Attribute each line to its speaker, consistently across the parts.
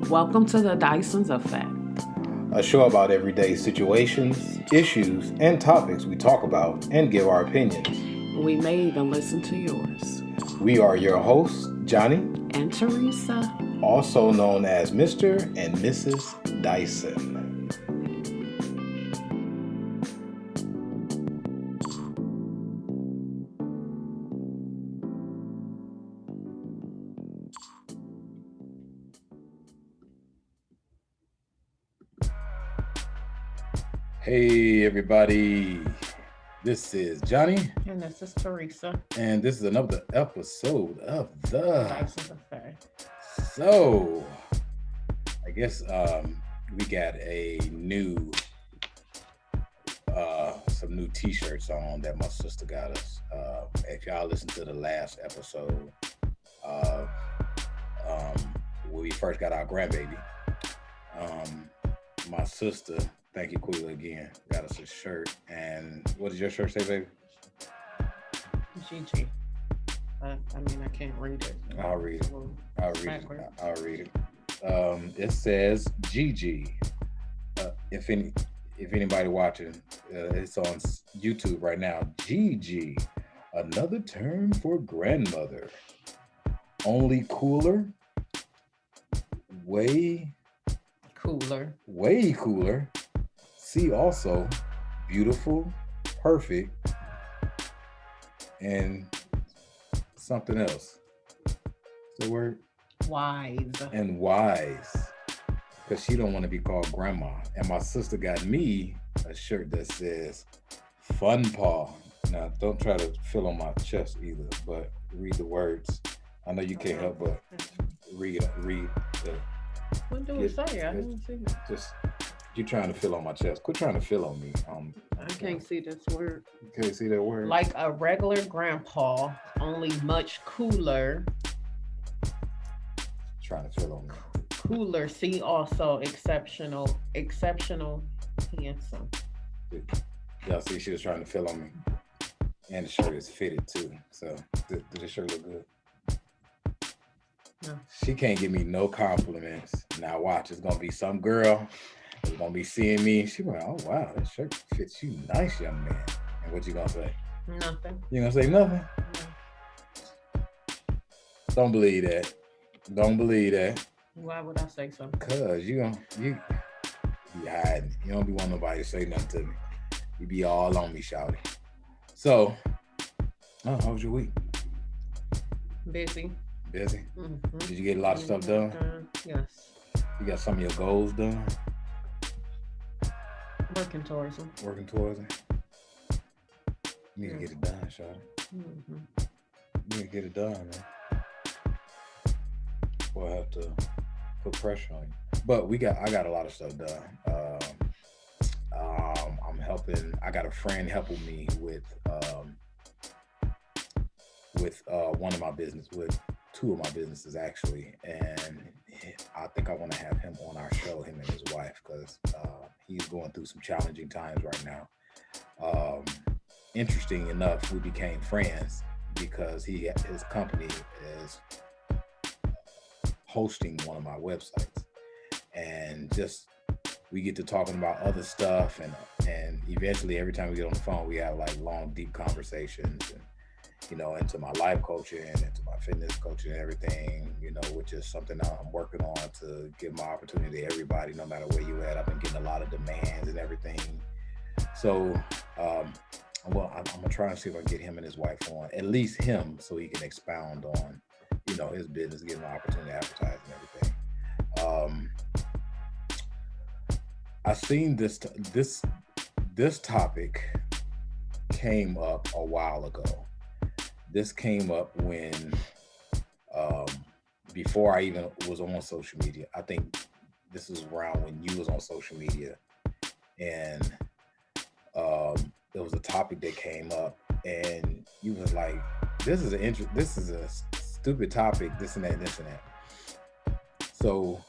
Speaker 1: Welcome to the DYSON'S Effect.
Speaker 2: A show about everyday situations, issues, and topics we talk about and give our opinions.
Speaker 1: We may even listen to yours.
Speaker 2: We are your hosts, Johnny
Speaker 1: and Teresa,
Speaker 2: also known as Mr. and Mrs. Dyson. Hey everybody, this is Johnny.
Speaker 1: And this is Teresa.
Speaker 2: And this is another episode of the
Speaker 1: DYSON'S Effect.
Speaker 2: So, I guess we got a new, some new t-shirts on that my sister got us. If y'all listen to the last episode of when we first got our grandbaby, my sister, thank you, Quila, again, got us a shirt. And what does your shirt say, baby?
Speaker 1: GG. I can't read it.
Speaker 2: I'll read it. I'll read it. It says GG. If anybody watching, it's on YouTube right now. GG, another term for grandmother. Only cooler. Way cooler. See also beautiful, perfect, and something else. What's the word?
Speaker 1: Wise.
Speaker 2: And wise. Because she don't want to be called grandma. And my sister got me a shirt that says Fun Paw. Now don't try to fill on my chest either, but read the words. I know you can't help but read the.
Speaker 1: What do it say? I didn't see it.
Speaker 2: Just you trying to fill on my chest. Quit trying to fill on me.
Speaker 1: I can't see this word.
Speaker 2: You can't see that word?
Speaker 1: Like a regular grandpa, only much cooler.
Speaker 2: Trying to fill on me.
Speaker 1: Cooler. See also exceptional, handsome.
Speaker 2: Y'all see she was trying to fill on me. And the shirt is fitted too. So did the shirt look good?
Speaker 1: No.
Speaker 2: She can't give me no compliments. Now watch, it's gonna be some girl that's gonna be seeing me. She like, oh wow, that shirt fits you nice, young man. And what you gonna say?
Speaker 1: Nothing.
Speaker 2: You gonna say nothing?
Speaker 1: No.
Speaker 2: Don't believe that.
Speaker 1: Why would I say something?
Speaker 2: Cause you be hiding. You don't be wanting nobody to say nothing to me. You be all on me, shouty. So, how was your week?
Speaker 1: Busy. Mm-hmm.
Speaker 2: Did you get a lot of stuff done?
Speaker 1: Yes.
Speaker 2: You got some of your goals done?
Speaker 1: Working towards them.
Speaker 2: You need to get it done, Shawty.
Speaker 1: Mm-hmm.
Speaker 2: You need to get it done, man. We'll have to put pressure on you. But I got a lot of stuff done. I'm helping. I got a friend helping me with one of my business, with two of my businesses actually, and I think I want to have him on our show, him and his wife, because he's going through some challenging times right now. Interesting enough, we became friends because his company is hosting one of my websites, and just we get to talking about other stuff, and eventually every time we get on the phone we have like long deep conversations, and into my life coaching, into my fitness coaching and everything, which is something I'm working on to give my opportunity to everybody, no matter where you at. I've been getting a lot of demands and everything. So, I'm gonna try and see if I can get him and his wife on, at least him, so he can expound on, his business, give him an opportunity to advertise and everything. I seen this topic came up a while ago. This came up when, before I even was on social media. I think this was around when you was on social media, and there was a topic that came up, and you was like, "This is a stupid topic. This and that, and this and that." So,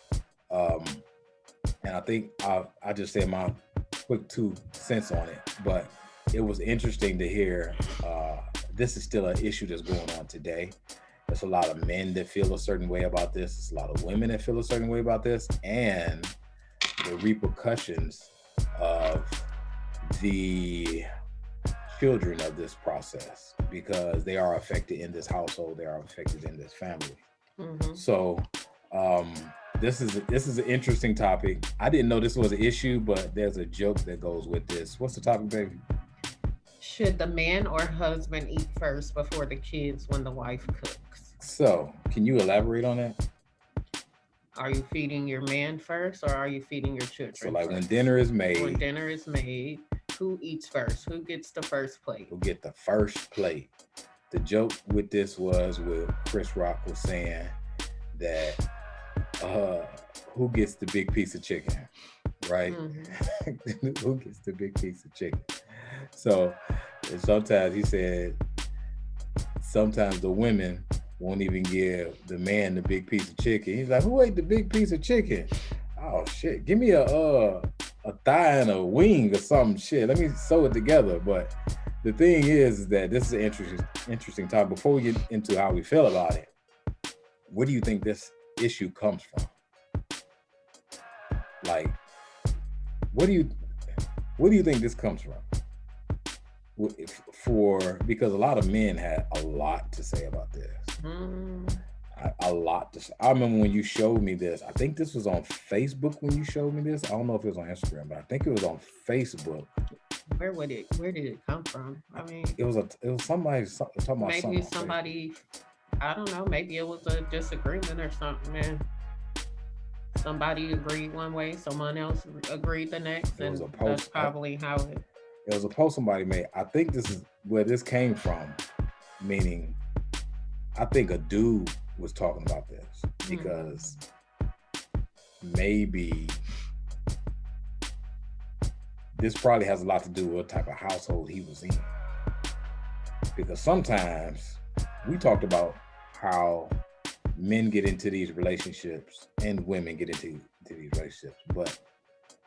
Speaker 2: and I think I just said my quick 2 cents on it, but it was interesting to hear. This is still an issue that's going on today, There's a lot of men that feel a certain way about this. There's a lot of women that feel a certain way about this, and the repercussions of the children of this process, because they are affected in this household, they are affected in this family.
Speaker 1: Mm-hmm.
Speaker 2: So um, this is an interesting topic. I didn't know this was an issue, but there's a joke that goes with this. What's the topic, baby?
Speaker 1: Should the man or husband eat first before the kids when the wife cooks?
Speaker 2: So can you elaborate on that?
Speaker 1: Are you feeding your man first or are you feeding your
Speaker 2: So
Speaker 1: children
Speaker 2: like when
Speaker 1: first?
Speaker 2: dinner is
Speaker 1: When
Speaker 2: made,
Speaker 1: dinner is made, who eats first? Who gets the first plate?
Speaker 2: who get the first plate? The joke with this was with Chris Rock was saying that uh who gets the big piece of chicken, right?
Speaker 1: Mm-hmm.
Speaker 2: Who gets the big piece of chicken? So sometimes he said sometimes the women won't even give the man the big piece of chicken. He's like, who ate the big piece of chicken? Oh shit, give me a thigh and a wing or some shit. Let me sew it together. But the thing is that this is an interesting topic. Before we get into how we feel about it, where do you think this issue comes from? Like, what do you think this comes from? For because a lot of men had a lot to say about this.
Speaker 1: Mm,
Speaker 2: A lot to say. I remember when you showed me this. I think this was on Facebook when you showed me this. I don't know if it was on Instagram, but I think it was on Facebook.
Speaker 1: where did it come from? I mean,
Speaker 2: It was somebody talking about
Speaker 1: maybe
Speaker 2: something on Facebook.
Speaker 1: somebody, I don't know, maybe it was a disagreement or something, man. Somebody agreed one way, someone else agreed the next,
Speaker 2: It was
Speaker 1: and
Speaker 2: a
Speaker 1: that's
Speaker 2: post.
Speaker 1: probably how it.
Speaker 2: It was a post somebody made. I think this is where this came from. Meaning, I think a dude was talking about this because maybe this probably has a lot to do with what type of household he was in. Because sometimes we talked about how men get into these relationships and women get into these relationships, but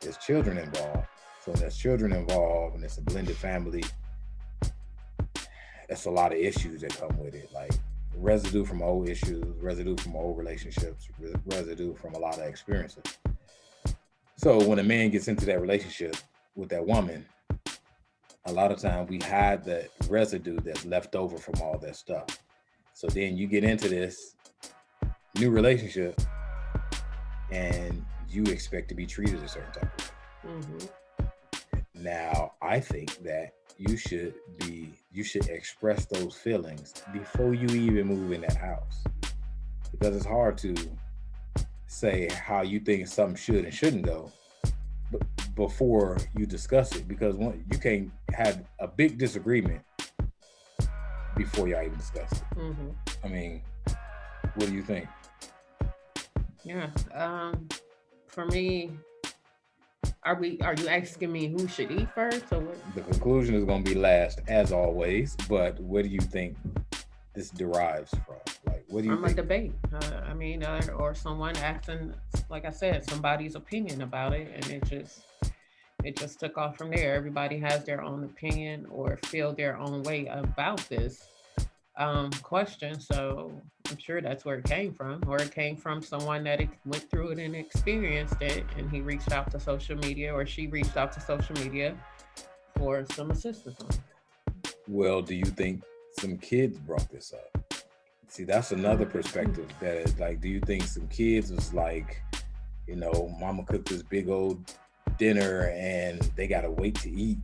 Speaker 2: there's children involved. So when there's children involved and it's a blended family, it's a lot of issues that come with it, like residue from old issues, residue from old relationships, residue from a lot of experiences. So when a man gets into that relationship with that woman, a lot of time we hide the residue that's left over from all that stuff. So then you get into this new relationship and you expect to be treated a certain type of way.
Speaker 1: Mm-hmm.
Speaker 2: Now, I think that you should express those feelings before you even move in that house, because it's hard to say how you think something should and shouldn't go, but before you discuss it, because you can't have a big disagreement before y'all even discuss it.
Speaker 1: Mm-hmm.
Speaker 2: I mean, what do you think?
Speaker 1: Yeah. For me, are you asking me who should eat first or what?
Speaker 2: The conclusion is going to be last, as always. But where do you think this derives from? Like, what do you
Speaker 1: From a
Speaker 2: think?
Speaker 1: debate. I mean, or someone asking, like I said, somebody's opinion about it, and it just took off from there. Everybody has their own opinion or feel their own way about this question. So I'm sure that's where it came from, or it came from someone that went through it and experienced it, and he reached out to social media, or she reached out to social media for some assistance on it.
Speaker 2: Well, do you think some kids brought this up? See, that's another perspective. That is like, do you think some kids was like, mama cooked this big old dinner and they gotta wait to eat?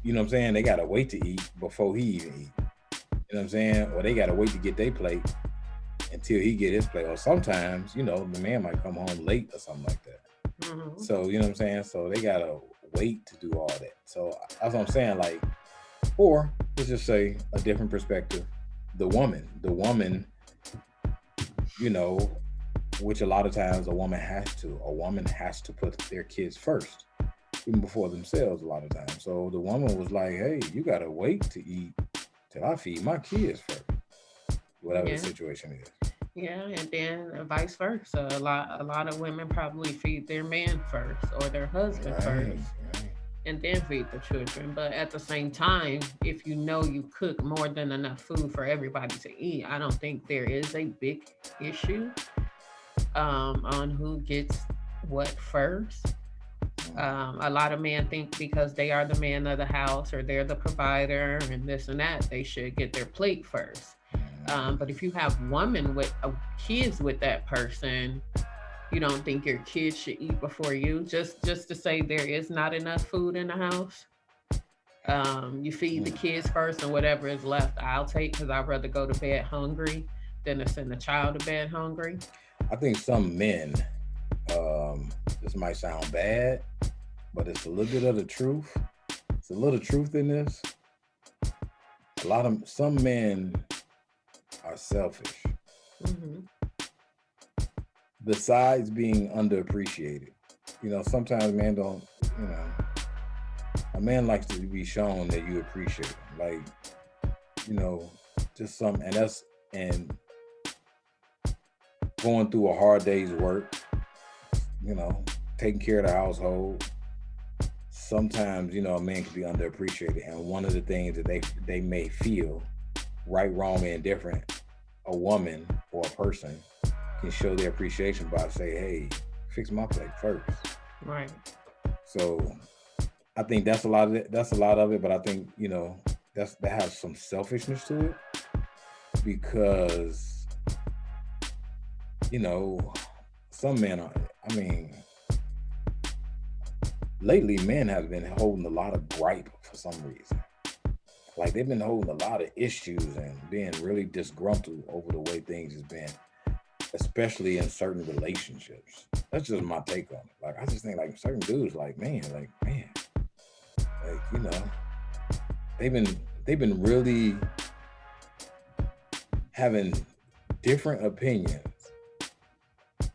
Speaker 2: You know what I'm saying? They gotta wait to eat before he even eat. You know what I'm saying? Or they gotta wait to get their plate until he get his plate. Or sometimes, the man might come home late or something like that.
Speaker 1: Mm-hmm.
Speaker 2: So, you know what I'm saying? So they gotta wait to do all that. So that's what I'm saying. Like, or let's just say a different perspective. The woman, which a lot of times a woman has to put their kids first, even before themselves a lot of times. So the woman was like, hey, you gotta wait to eat till I feed my kids first, whatever the
Speaker 1: Yeah.
Speaker 2: situation is.
Speaker 1: Yeah, and then vice versa. A lot of women probably feed their man first or their husband
Speaker 2: Right,
Speaker 1: first,
Speaker 2: right.
Speaker 1: and then feed the children. But at the same time, if you know you cook more than enough food for everybody to eat, I don't think there is a big issue on who gets what first. A lot of men think because they are the man of the house or they're the provider and this and that, they should get their plate first. But if you have women with kids with that person, you don't think your kids should eat before you, just to say there is not enough food in the house. You feed the kids first, and whatever is left, I'll take because I'd rather go to bed hungry than to send a child to bed hungry.
Speaker 2: I think some men, this might sound bad, but it's a little bit of the truth. It's a little truth in this. Some men are selfish.
Speaker 1: Mm-hmm.
Speaker 2: Besides being underappreciated, sometimes men don't. A man likes to be shown that you appreciate him, like, just some, and going through a hard day's work, taking care of the household. Sometimes, a man can be underappreciated, and one of the things that they may feel, right, wrong, and indifferent, a woman or a person can show their appreciation by say, "Hey, fix my plate first."
Speaker 1: Right.
Speaker 2: So I think that's a lot of it. That's a lot of it, but I think that has some selfishness to it because some men are. I mean, lately men have been holding a lot of gripe for some reason. Like they've been holding a lot of issues and being really disgruntled over the way things has been, especially in certain relationships. That's just my take on it. Like I just think like certain dudes, they've been really having different opinions.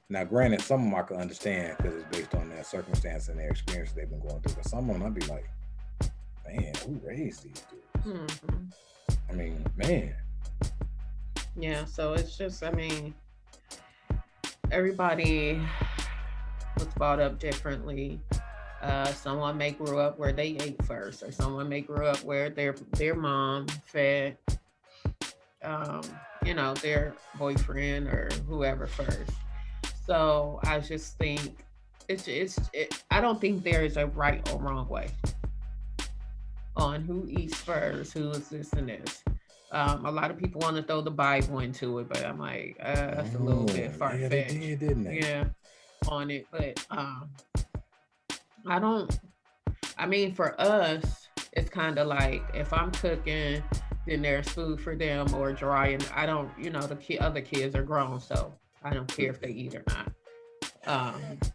Speaker 2: Now, granted, some of them I can understand because it's based on their circumstance and their experience they've been going through. But some of them I'd be like, man, who raised these dudes?
Speaker 1: Mm-hmm.
Speaker 2: I mean, man.
Speaker 1: Yeah, so it's just, everybody was brought up differently. Someone may grow up where they ate first, or someone may grow up where their mom fed, their boyfriend or whoever first. So I just think I don't think there is a right or wrong way on who eats first, who is this and this. A lot of people want to throw the Bible into it, but I'm like, that's a little bit far fetched.
Speaker 2: Yeah, they did, didn't they?
Speaker 1: Yeah, on it. But I don't. I mean, for us, it's kind of like if I'm cooking, then there's food for them or drying. I don't. The other kids are grown, so I don't care if they eat or not.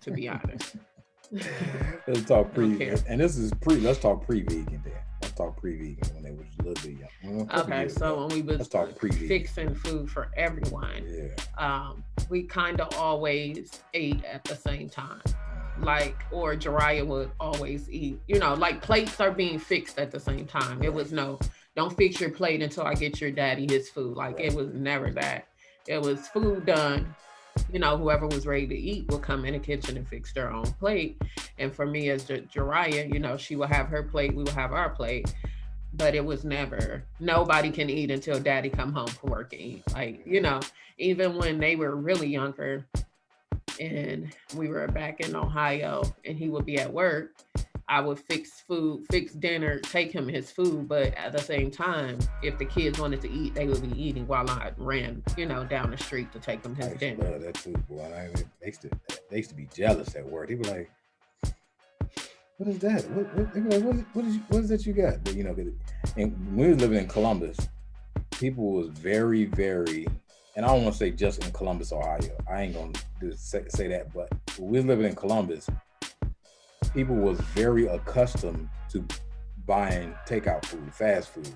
Speaker 1: To be honest.
Speaker 2: Let's talk and this is let's talk pre-vegan then. Let's talk pre-vegan when they was a little bit young.
Speaker 1: Okay, so when we was
Speaker 2: let's talk pre-vegan.
Speaker 1: Fixing food for everyone, we kind of always ate at the same time. Like, or Jariah would always eat, like plates are being fixed at the same time. It was no, don't fix your plate until I get your daddy his food. Like it was never that. It was food done. Whoever was ready to eat will come in the kitchen and fix their own plate. And for me as Jariah, she will have her plate, we will have our plate. But it was never, nobody can eat until daddy come home from work and eat. Like, even when they were really younger and we were back in Ohio and he would be at work, I would fix food, fix dinner, take him his food. But at the same time, if the kids wanted to eat, they would be eating while I ran, down the street to take them his dinner.
Speaker 2: I love that too, boy. They used to be jealous at work. They were like, "What is that? What is that you got?" But and when we were living in Columbus, people was very, very, and I don't want to say just in Columbus, Ohio. I ain't gonna say that, but when we was living in Columbus, people was very accustomed to buying takeout food, fast food.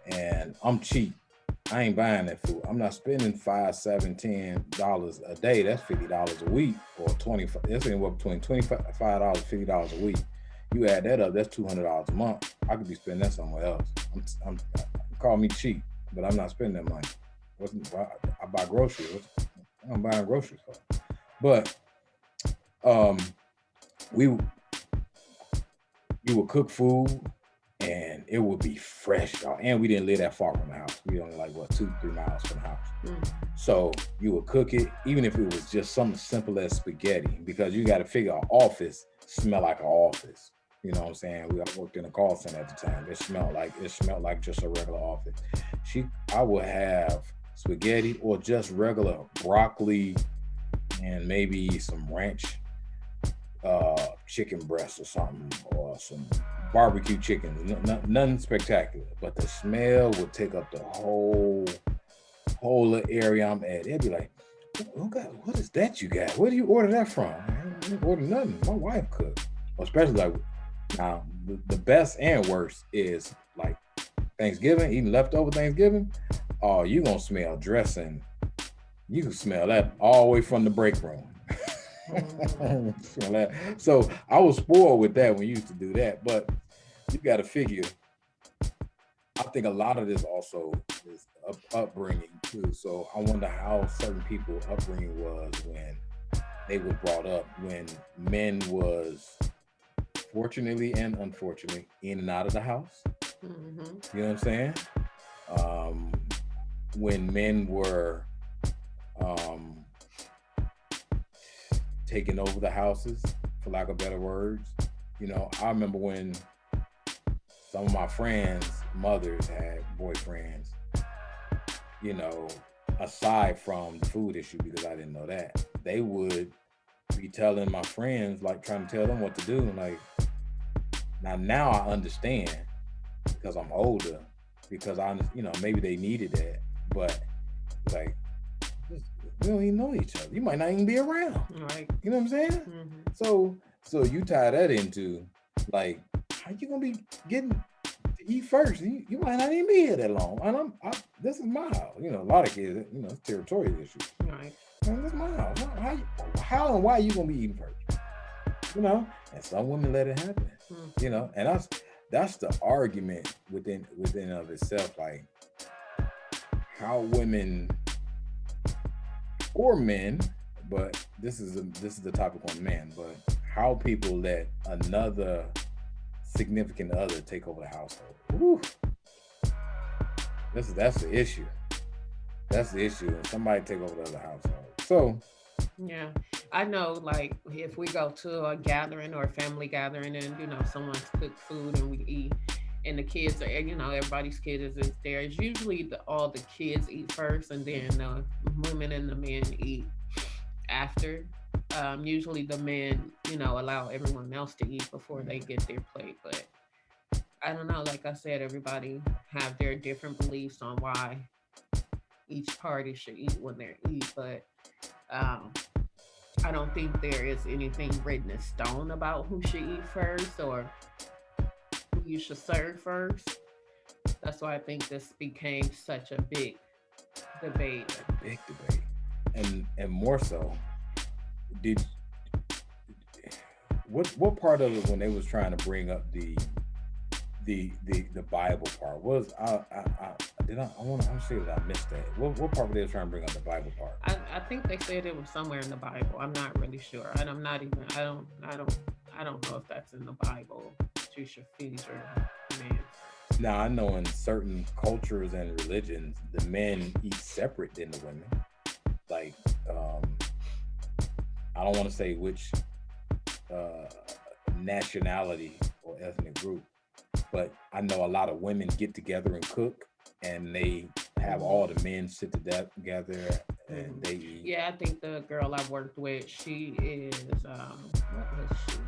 Speaker 2: And I'm cheap. I ain't buying that food. I'm not spending $5, $7, $10 a day. That's $50 a week, or $25. That's anywhere between $25, $50 a week. You add that up, that's $200 a month. I could be spending that somewhere else. Call me cheap, but I'm not spending that money. I buy groceries. I'm buying groceries for. But you would cook food and it would be fresh, y'all. And we didn't live that far from the house. We only like what 2-3 miles from the house. So you would cook it, even if it was just something simple as spaghetti, because you got to figure an office smell like an office. You know what I'm saying? We all worked in a call center at the time. It smelled like just a regular office. I would have spaghetti or just regular broccoli and maybe some ranch chicken breast or something, or some barbecue chicken. Nothing spectacular, but the smell would take up the whole little area I'm at. They'd be like, what is that you got? Where do you order that from? I didn't order nothing. My wife cooked. Especially like now, the best and worst is like Thanksgiving, eating leftover Thanksgiving. Oh, you gonna smell dressing. You can smell that all the way from the break room. So I was spoiled with that when you used to do that, but you got to figure. I think a lot of this also is upbringing too. So I wonder how certain people's upbringing was when they were brought up, when men was fortunately and unfortunately in and out of the house. You know what I'm saying? When men were taking over the houses, for lack of better words. You know, I remember when some of my friends' mothers had boyfriends, you know, aside from the food issue, because I didn't know that, they would be telling my friends, like trying to tell them what to do. And like, now I understand because I'm older, because maybe they needed that, but like, we don't even know each other. You might not even be around.
Speaker 1: Right.
Speaker 2: You know what I'm saying? So you tie that into like, how you gonna be getting to eat first? You might not even be here that long. And this is my house. You know, a lot of kids, it's territorial issues.
Speaker 1: Right.
Speaker 2: Man, this is my house. How and why you gonna be eating first? You know, and some women let it happen. You know, and that's the argument within of itself. Like how women or men, but this is the topic on men, but how people let another significant other take over the household. Whew. That's the issue. That's the issue. When somebody take over the other household. So
Speaker 1: yeah, I know. Like if we go to a gathering or a family gathering, and someone's cooked food and we eat, and the kids are, everybody's kids is there. It's usually all the kids eat first, and then the women and the men eat after. Usually the men, allow everyone else to eat before they get their plate. But I don't know. Like I said, everybody have their different beliefs on why each party should eat when they eat. But I don't think there is anything written in stone about who should eat first or who you should serve first. That's why I think this became such a big debate.
Speaker 2: Big debate. And more so, did what part of it when they was trying to bring up the Bible part was I'm sure that I missed that. What part were they trying to bring up the Bible part?
Speaker 1: I think they said it was somewhere in the Bible. I'm not really sure, and I'm not even. I don't know if that's in the Bible. You should feed your man.
Speaker 2: Now I know in certain cultures and religions, the men eat separate than the women. Like I don't want to say which nationality or ethnic group, but I know a lot of women get together and cook, and they have all the men sit together and they eat.
Speaker 1: Yeah, I think the girl I worked with, she is what is she?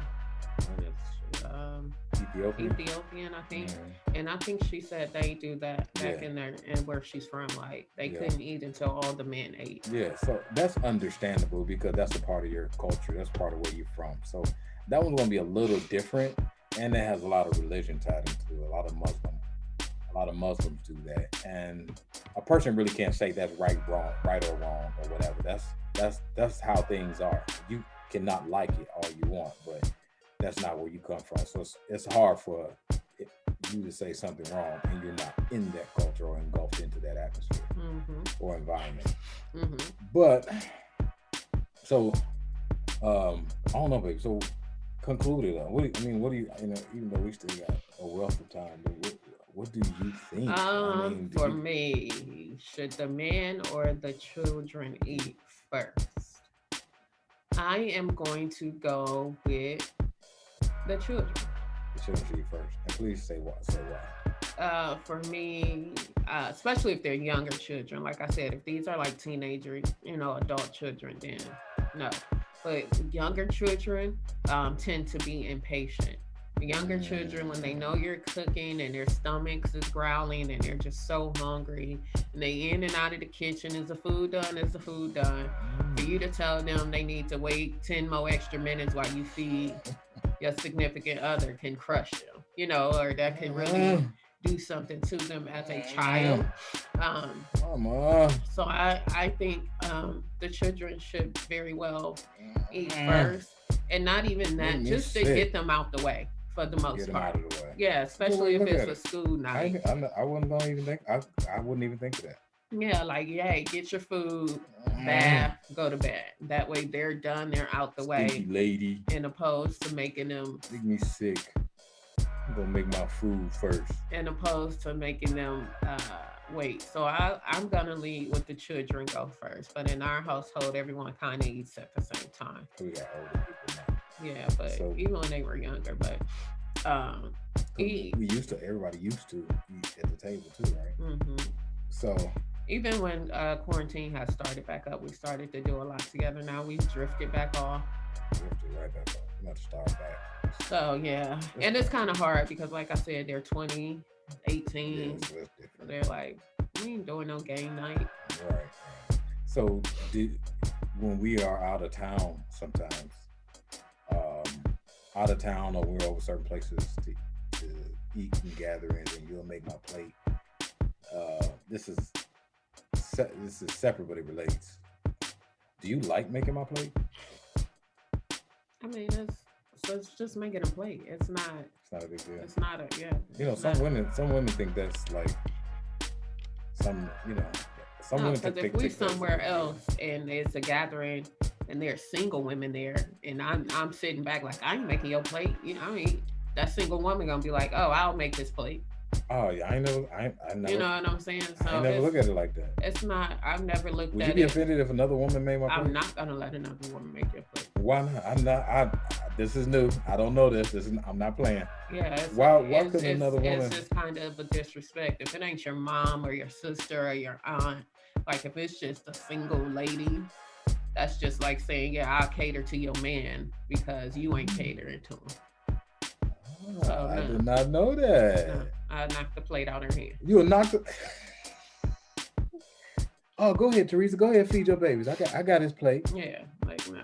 Speaker 1: Ethiopian, I think. And I think she said they do that back in there and where she's from. Like they couldn't eat until all the men ate.
Speaker 2: Yeah, so that's understandable because that's a part of your culture. That's part of where you're from. So that one's gonna be a little different, and it has a lot of religion tied into it. A lot of Muslims do that, and a person really can't say that's right or wrong or whatever. That's how things are. You cannot like it all you want, but that's not where you come from. So it's hard for you to say something wrong and you're not in that culture or engulfed into that atmosphere or environment. But so I don't know, babe. So conclude it on. What do you, even though we still got a wealth of time, but what do you think?
Speaker 1: For me, should the man or the children eat first? I am going to go with the children.
Speaker 2: The children should eat first, and please say why. Say why.
Speaker 1: For me, especially if they're younger children, like I said, if these are like teenager, adult children, then no. But younger children tend to be impatient. Younger children, when they know you're cooking and their stomachs is growling and they're just so hungry, and they in and out of the kitchen, is the food done? Is the food done? For you to tell them they need to wait 10 more extra minutes while you feed your significant other can crush them, or that can really do something to them as a child.
Speaker 2: Come on.
Speaker 1: So I think the children should very well eat first, and not even that, just to get them out the way for the most
Speaker 2: Get them
Speaker 1: part.
Speaker 2: out of the way.
Speaker 1: Yeah, especially if
Speaker 2: Look
Speaker 1: it's
Speaker 2: at
Speaker 1: a
Speaker 2: it.
Speaker 1: school night.
Speaker 2: I wasn't gonna even think. I wouldn't even think of that.
Speaker 1: Yeah, like, hey, get your food, bath, go to bed. That way they're done, they're out the
Speaker 2: Stinky
Speaker 1: way,
Speaker 2: lady,
Speaker 1: and opposed to making them,
Speaker 2: make me sick. I'm gonna make my food first.
Speaker 1: and opposed to making them wait. So I'm gonna lead with the children go first. But in our household, everyone kind of eats at the same time.
Speaker 2: We got older people now.
Speaker 1: Yeah, but
Speaker 2: So-
Speaker 1: even when they were younger, but eat.
Speaker 2: Everybody used to eat at the table too, right?
Speaker 1: hmm
Speaker 2: So
Speaker 1: Even when quarantine has started back up, we started to do a lot together. Now we drifted back off.
Speaker 2: we have to right back up. We have to start back.
Speaker 1: So yeah, and it's kind of hard because, like I said, they're 20,
Speaker 2: Yeah,
Speaker 1: 18.
Speaker 2: so that's
Speaker 1: So
Speaker 2: different.
Speaker 1: they're like, we ain't doing no game night.
Speaker 2: Right. So when we are out of town sometimes, out of town, or we're over certain places to eat and gatherings, and you'll make my plate. This is separate, but it relates. Do you like making my plate?
Speaker 1: I mean, it's just making a plate. It's not.
Speaker 2: It's not a big deal.
Speaker 1: It's not a, yeah. it's
Speaker 2: Some
Speaker 1: not.
Speaker 2: women think that's like some
Speaker 1: No,
Speaker 2: women
Speaker 1: because
Speaker 2: think
Speaker 1: if we
Speaker 2: that's a
Speaker 1: somewhere
Speaker 2: big deal.
Speaker 1: else and it's a gathering and there's single women there, and I'm sitting back like, I ain't making your plate. I mean, that single woman gonna be like, oh, I'll make this plate.
Speaker 2: Oh yeah, I never.
Speaker 1: You know what I'm saying? So
Speaker 2: I never look at it like that.
Speaker 1: it's not. I've never looked
Speaker 2: Would
Speaker 1: at
Speaker 2: you be
Speaker 1: it.
Speaker 2: offended if another woman made my plate?
Speaker 1: I'm not gonna let another woman make your plate.
Speaker 2: Why not? I'm not. This is new. I don't know this. I'm not playing.
Speaker 1: Yeah.
Speaker 2: Why couldn't another woman?
Speaker 1: It's just kind of a disrespect. If it ain't your mom or your sister or your aunt, like if it's just a single lady, that's just like saying, yeah, I'll cater to your man because you ain't catering to him. So,
Speaker 2: I
Speaker 1: no.
Speaker 2: did not know that.
Speaker 1: No, I knocked the plate out her hand.
Speaker 2: You will knock the. Oh, go ahead, Teresa. Go ahead, feed your babies. I got his plate.
Speaker 1: Yeah, like no,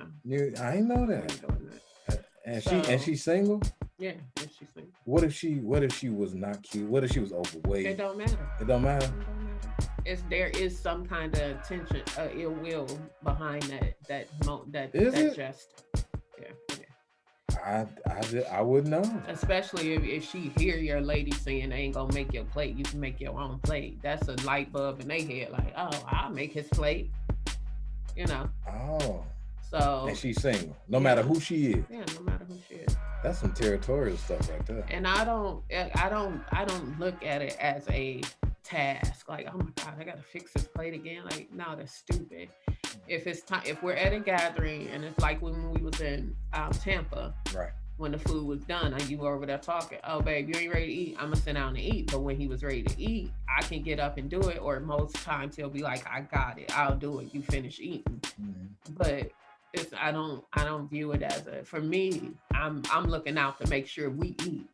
Speaker 2: I ain't know
Speaker 1: I
Speaker 2: that.
Speaker 1: ain't doing that.
Speaker 2: And she's single.
Speaker 1: Yeah, if she's single.
Speaker 2: What if she was not cute? What if she was overweight?
Speaker 1: It don't matter.
Speaker 2: It don't matter.
Speaker 1: It don't matter. There is some kind of tension, ill will behind that
Speaker 2: Is it?
Speaker 1: jest. Yeah, yeah.
Speaker 2: I wouldn't know.
Speaker 1: Especially if she hear your lady saying, "I ain't gonna make your plate. You can make your own plate." That's a light bulb in their head. Like, oh, I'll make his plate.
Speaker 2: Oh.
Speaker 1: So.
Speaker 2: And she's single, no matter who she is.
Speaker 1: Yeah, no matter who she is.
Speaker 2: That's some territorial stuff right there.
Speaker 1: And I don't look at it as a task. Like, oh my God, I gotta fix this plate again. Like, no, that's stupid. If it's time, if we're at a gathering and it's like when we was in Tampa,
Speaker 2: Right.
Speaker 1: when the food was done, and you were over there talking, oh babe, you ain't ready to eat, I'm gonna sit down and eat. But when he was ready to eat, I can get up and do it, or most times he'll be like, I got it, I'll do it, you finish eating.
Speaker 2: Mm-hmm.
Speaker 1: But I don't view it as for me, I'm looking out to make sure we eat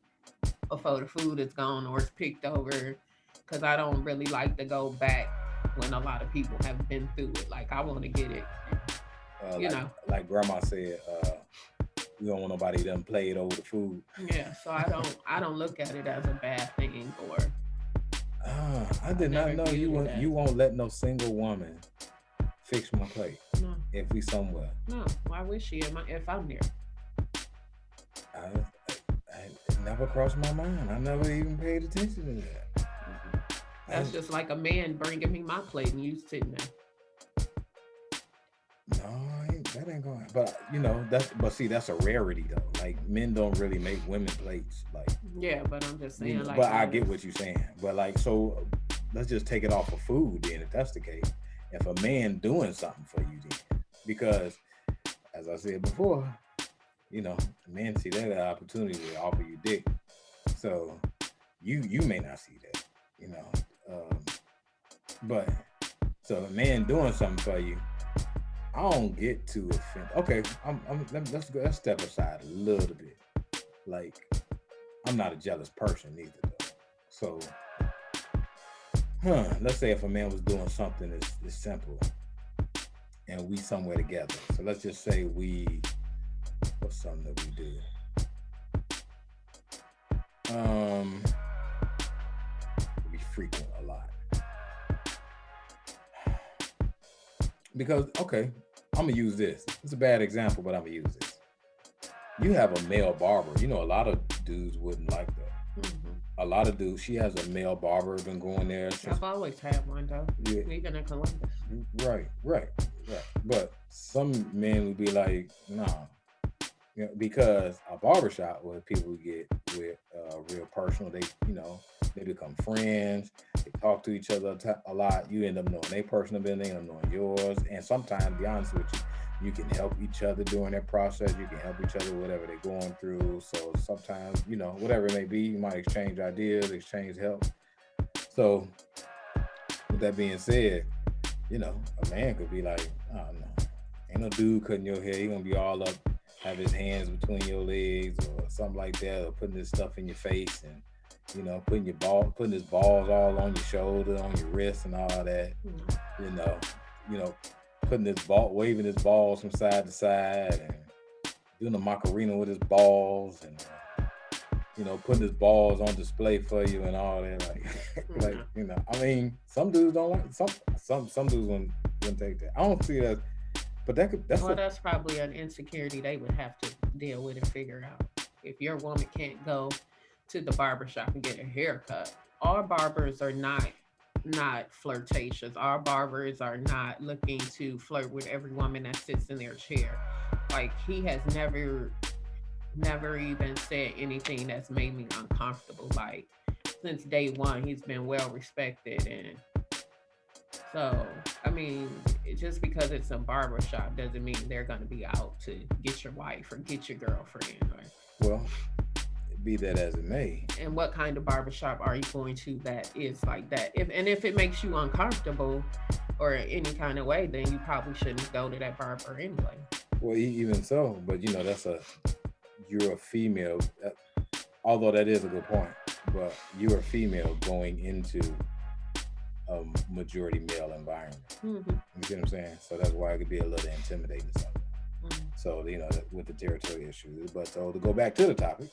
Speaker 1: before the food is gone or it's picked over, because I don't really like to go back when a lot of people have been through it. Like, I want to get it,
Speaker 2: like grandma said, we don't want nobody done played over the food.
Speaker 1: Yeah, so I don't look at it as a bad thing, or
Speaker 2: I did not know you won't let no single woman fix my plate.
Speaker 1: No.
Speaker 2: If we somewhere.
Speaker 1: No, why would she if I'm there?
Speaker 2: It never crossed my mind. I never even paid attention to that.
Speaker 1: That's just like a man bringing me my plate and you sitting there.
Speaker 2: No, that that ain't going. But that's but see, that's a rarity though. Like men don't really make women plates. Like
Speaker 1: Yeah, but I'm just saying, like,
Speaker 2: but I
Speaker 1: when
Speaker 2: get
Speaker 1: it's
Speaker 2: what you're saying. But like, so let's just take it off of food then, if that's the case. If a man doing something for you, then because as I said before, men see that as an opportunity to offer you dick. So you may not see that, you know. Um, but so a man doing something for you, I don't get too offended. Okay, let's go. Let's step aside a little bit. Like I'm not a jealous person either, though. So, let's say if a man was doing something that's simple, and we somewhere together. So let's just say what's something that we do? We frequent a lot. Because okay, I'm gonna use this. It's a bad example, but I'm gonna use this. You have a male barber. A lot of dudes wouldn't like that.
Speaker 1: hmm
Speaker 2: A lot of dudes. She has a male barber. Been going there since.
Speaker 1: I've always had one though,
Speaker 2: Yeah,
Speaker 1: even in Columbus.
Speaker 2: right. But some men would be like, nah, because a barbershop where people get with real personal. They become friends. They talk to each other a lot. You end up knowing their personal business, they end up knowing yours. And sometimes, to be honest with you can help each other during that process. You can help each other whatever they're going through. So sometimes, whatever it may be, you might exchange ideas, exchange help. So with that being said, a man could be like, oh no, ain't no dude cutting your hair. He gonna be all up, have his hands between your legs or something like that, or putting this stuff in your face and putting his balls all on your shoulder, on your wrist, and all that.
Speaker 1: Mm.
Speaker 2: You know, you know, waving his balls from side to side, and doing the macarena with his balls, and putting his balls on display for you and all that. Like, I mean, some dudes don't like some dudes wouldn't take that. I don't see that, but
Speaker 1: Well, that's probably an insecurity they would have to deal with and figure out. If your woman can't go to the barber shop and get a haircut, our barbers are not flirtatious. Our barbers are not looking to flirt with every woman that sits in their chair. Like he has never even said anything that's made me uncomfortable. Like since day one, he's been well respected, and so I mean, just because it's a barber shop doesn't mean they're gonna be out to get your wife or get your girlfriend.
Speaker 2: well, be that as it may.
Speaker 1: And what kind of barbershop are you going to that is like that? If it makes you uncomfortable or any kind of way, then you probably shouldn't go to that barber anyway.
Speaker 2: Well, even so, but you're a female. Although that is a good point, but you're a female going into a majority male environment.
Speaker 1: Mm-hmm.
Speaker 2: You see what I'm saying? So that's why it could be a little intimidating to something.
Speaker 1: Mm-hmm.
Speaker 2: So with the territory issues. But so to go back to the topic,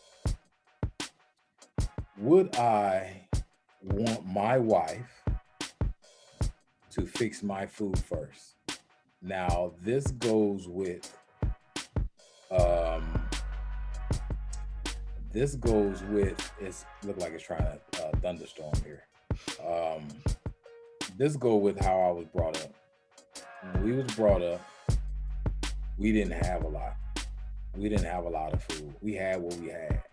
Speaker 2: would I want my wife to fix my food first? Now this goes with it's look like it's trying to thunderstorm here. This go with how I was brought up. When we was brought up, we didn't have a lot. We didn't have a lot of food. We had what we had.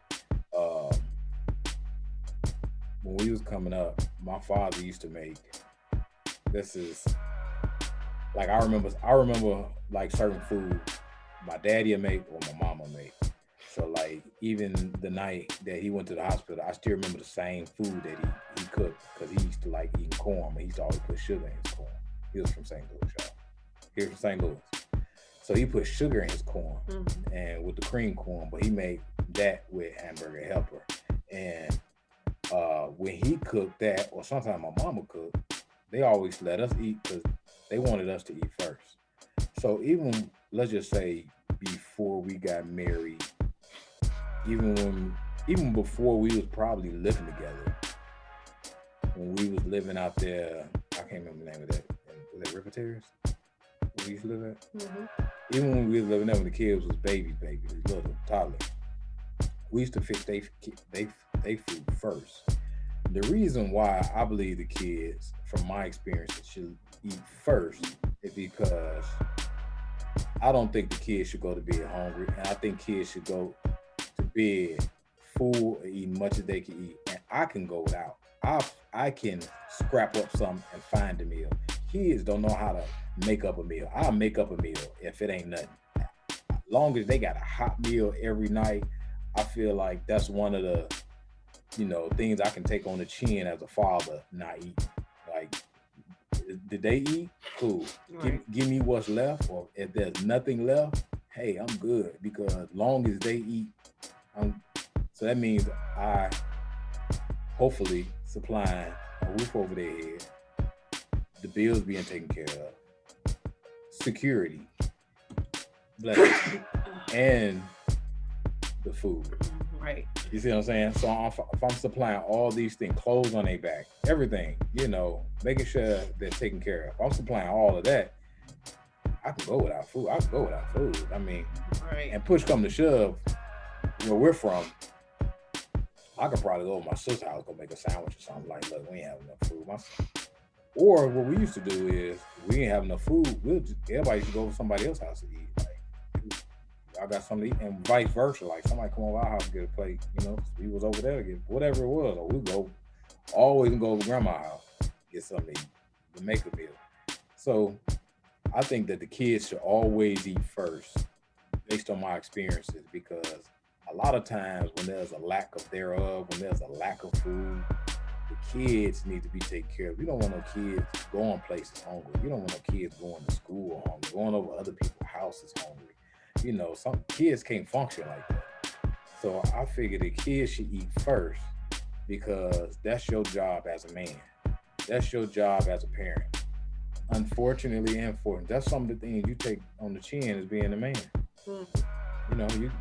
Speaker 2: When we was coming up, my father used to make. This is like I remember like certain food my daddy would make or my mama make. So like even the night that he went to the hospital, I still remember the same food that he cooked because he used to like eating corn. He used to always put sugar in his corn. He was from St. Louis, y'all. He was from St. Louis. So he put sugar in his corn and with the cream corn, but he made that with hamburger helper. And when he cooked that, or sometimes my mama cooked, they always let us eat because they wanted us to eat first. So even let's just say before we got married, even before we was probably living together, when we was living out there, I can't remember the name of that. Was that River Terrace? Where we used to live at?
Speaker 1: Mm-hmm.
Speaker 2: Even when we was living there, when the kids was babies, little toddlers, we used to fix they food first. The reason why I believe the kids, from my experience, should eat first is because I don't think the kids should go to bed hungry, and I think kids should go to bed full or eating much as they can eat. And I can go without. I can scrap up some and find a meal. Kids don't know how to make up a meal. I'll make up a meal if it ain't nothing. Long as they got a hot meal every night, I feel like that's one of the things I can take on the chin as a father. Not eat. Like, did they eat? Cool.
Speaker 1: Right.
Speaker 2: Give me what's left, or if there's nothing left, hey, I'm good because long as they eat, I'm. So that means I hopefully supplying a roof over their head, the bills being taken care of, security, blessings, and the food.
Speaker 1: Right.
Speaker 2: You see what I'm saying? So if I'm supplying all these things, clothes on their back, everything, making sure they're taken care of. If I'm supplying all of that, I can go without food. I can go without food. I mean,
Speaker 1: Right.
Speaker 2: and push come to shove, where we're from, I could probably go to my sister's house, go make a sandwich or something. Like, look, we ain't have enough food. Or what we used to do is, we ain't have enough food. Everybody should go to somebody else's house to eat. Like, I got something to eat, and vice versa. Like, somebody come over our house and get a plate. We was over there to get whatever it was, or we always go over grandma's house, get something to eat, to make a meal. So I think that the kids should always eat first, based on my experiences, because a lot of times when there's a lack of thereof, when there's a lack of food, the kids need to be taken care of. You don't want no kids going places hungry. You don't want no kids going to school hungry, going over other people's houses hungry. Some kids can't function like that. So I figure the kids should eat first, because that's your job as a man. That's your job as a parent. Unfortunately and fortunately, that's some of the things you take on the chin as being a man.
Speaker 1: Mhm.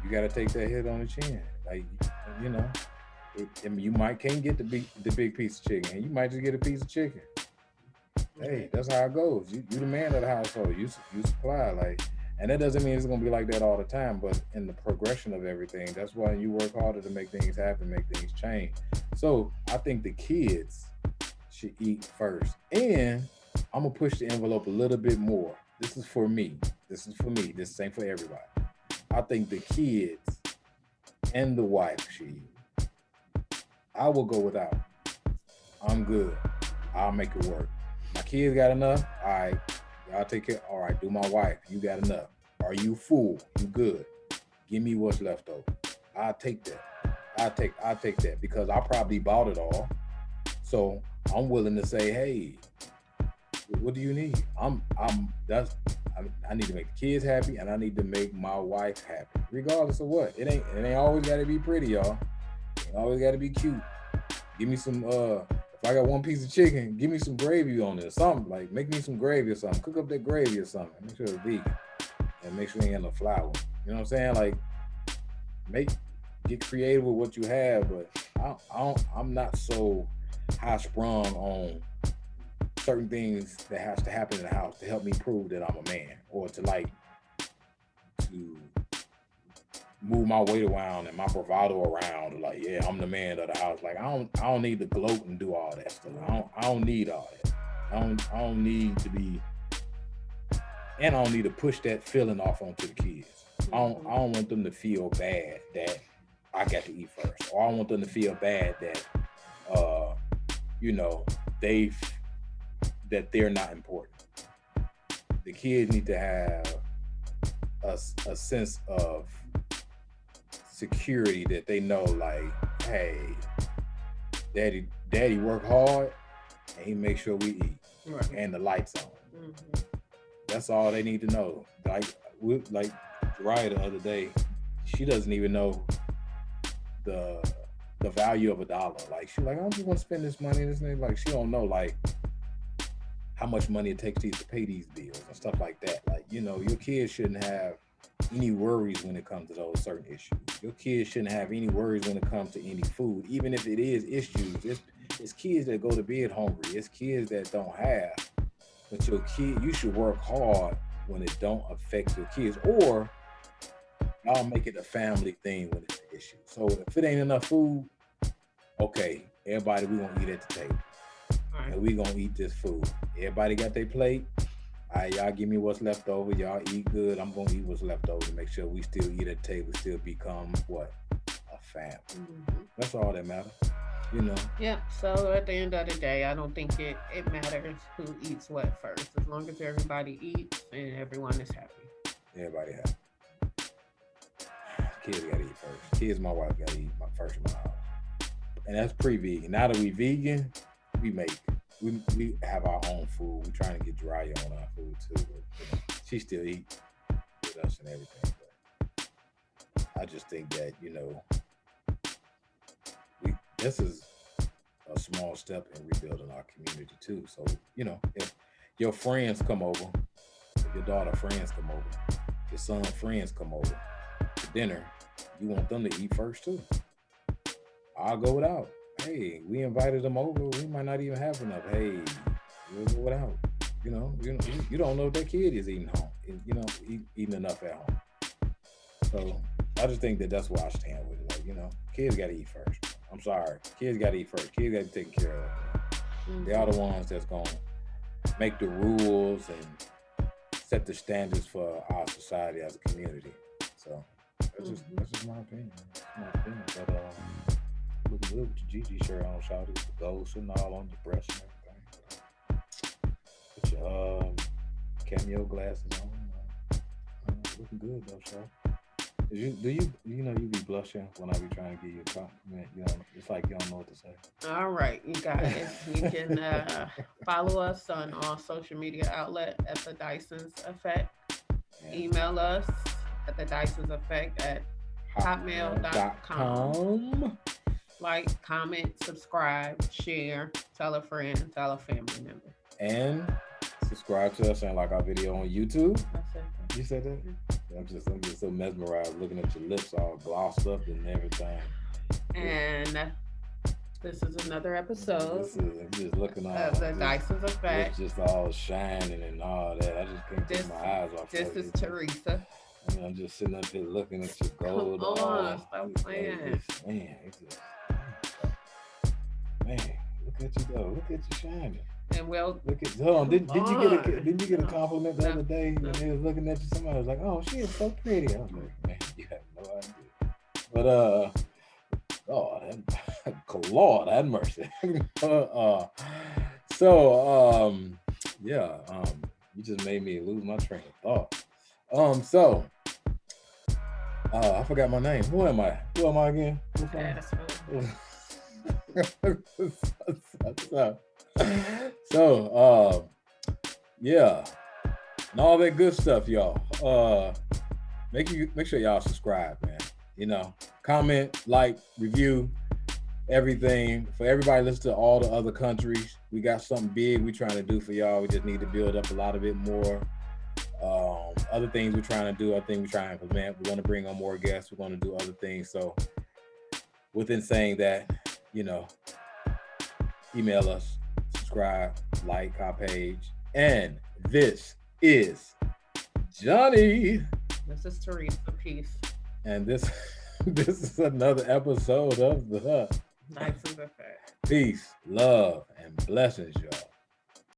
Speaker 2: You got to take that hit on the chin. Like, you know, you might can't get the big piece of chicken, and you might just get a piece of chicken. Hey,
Speaker 1: Right.
Speaker 2: that's how it goes. You the man of the household. You supply, like, and that doesn't mean it's gonna be like that all the time. But in the progression of everything, that's why you work harder to make things happen, make things change. So I think the kids should eat first, and I'm gonna push the envelope a little bit more. This is for me. This is for me. This ain't for everybody. I think the kids and the wife should eat. I will go without. I'm good. I'll make it work. My kids got enough. All right. Y'all take care. All right. Do my wife. You got enough. Are you full? You good? Give me what's left over. I'll take that. I'll take that, because I probably bought it all. So I'm willing to say, hey, what do you need? I need to make the kids happy, and I need to make my wife happy, regardless of what. It ain't always got to be pretty, y'all. It always got to be cute. Give me some. If I got one piece of chicken, give me some gravy on it or something. Like, make me some gravy or something. Cook up that gravy or something. Make sure it's vegan, and make sure it ain't got no flour. You know what I'm saying? Like, make get creative with what you have, but I'm not so high sprung on certain things that has to happen in the house to help me prove that I'm a man, or to move my weight around and my bravado around. Like, yeah, I'm the man of the house. Like, I don't need to gloat and do all that stuff. I don't need all that. I don't need to be, and I don't need to push that feeling off onto the kids. I don't want them to feel bad that I got to eat first, or I want them to feel bad that uh you know they that they're not important. The kids need to have a sense of security, that they know, like, hey, daddy work hard, and he make sure we eat,
Speaker 1: Right.
Speaker 2: and the lights on.
Speaker 1: Mhm.
Speaker 2: That's all they need to know. Like Raya the other day, she doesn't even know the the value of a dollar. Like, she's like, I don't just want to spend this money. This and like, she don't know, like, how much money it takes to pay these bills and stuff like that. Like, your kids shouldn't have any worries when it comes to those certain issues. Your kids shouldn't have any worries when it comes to any food, even if it is issues. It's kids that go to bed hungry. It's kids that don't have. But you should work hard when it don't affect your kids, or y'all make it a family thing when it's an issue. So if it ain't enough food, okay, everybody, we gonna eat at the table,
Speaker 1: Right.
Speaker 2: and we gonna eat this food. Everybody got their plate, All right, y'all give me what's left over. Y'all eat good. I'm gonna eat what's left over to make sure we still eat at the table, still become what? A family.
Speaker 1: Mhm.
Speaker 2: That's all that matters. You know.
Speaker 1: Yeah. So at the end of the day, I don't think it matters who eats what first, as long as everybody eats and everyone is happy.
Speaker 2: Everybody have. Kids gotta eat first. Kids, my wife gotta eat my first in my house. And that's pre-vegan. Now that we vegan, we make we have our own food. We trying to get drier on our food too. But, she still eat with us and everything. But I just think that we this is a small step in rebuilding our community too. So if your friends come over, if your daughter friends come over, if your son friends come over to dinner, you want them to eat first too. I'll go without. Hey, we invited them over. We might not even have enough. Hey, we'll go without. You don't know if that kid is eating home. Eating enough at home. So I just think that that's where I stand with it. Like, kids got to eat first. I'm sorry, kids got to eat first. Kids got to take care of it.
Speaker 1: Mhm.
Speaker 2: They are the ones that's gonna make the rules and set the standards for our society as a community. So that's just my opinion. That's my opinion. But looking good with your Gigi shirt on, shouty, with the ghost and all on your breast and everything. Put your cameo glasses on. Looking good though, show. You be blushing when I be trying to give you a compliment. It's like you don't know what to say.
Speaker 1: All right, you guys. You can follow us on all social media outlet at the Dyson's Effect.
Speaker 2: And
Speaker 1: Email us at the Dyson's Effect at hotmail.com.
Speaker 2: hotmail.com.
Speaker 1: Like, comment, subscribe, share, tell a friend, tell a family member.
Speaker 2: And subscribe to us and like our video on YouTube.
Speaker 1: I said that.
Speaker 2: You said that? I'm just so mesmerized looking at your lips all glossed up and everything.
Speaker 1: And this is another episode
Speaker 2: I'm just looking all
Speaker 1: of the Dyson's
Speaker 2: it's
Speaker 1: Effect.
Speaker 2: just all shining and all that. I just can't take my eyes off.
Speaker 1: This
Speaker 2: of
Speaker 1: is
Speaker 2: it.
Speaker 1: Teresa.
Speaker 2: I'm just sitting up here looking at your gold.
Speaker 1: Come on, stop playing.
Speaker 2: Man, look at you though. Look at you shining.
Speaker 1: And well,
Speaker 2: Hold on. Did you get a
Speaker 1: No.
Speaker 2: compliment the
Speaker 1: No.
Speaker 2: other day when
Speaker 1: No.
Speaker 2: they was looking at you? Somebody was like, "Oh, she is so pretty." I was like, "Man, you have no idea." But Lord, have mercy. You just made me lose my train of thought. I forgot my name. Who am I? Who am I again? And all that good stuff, y'all. Make sure y'all subscribe, man. Comment, like, review, everything. For everybody listen to all the other countries, we got something big we trying to do for y'all. We just need to build up a lot of it more. Other things we're trying to do, I think we're trying to implement. We're going to bring on more guests. We're going to do other things. So within saying that, email us, subscribe, like our page. And this is Johnny.
Speaker 1: This is Teresa. Peace.
Speaker 2: And this is another episode of the
Speaker 1: Dyson's Effect.
Speaker 2: Peace, love, and blessings, y'all.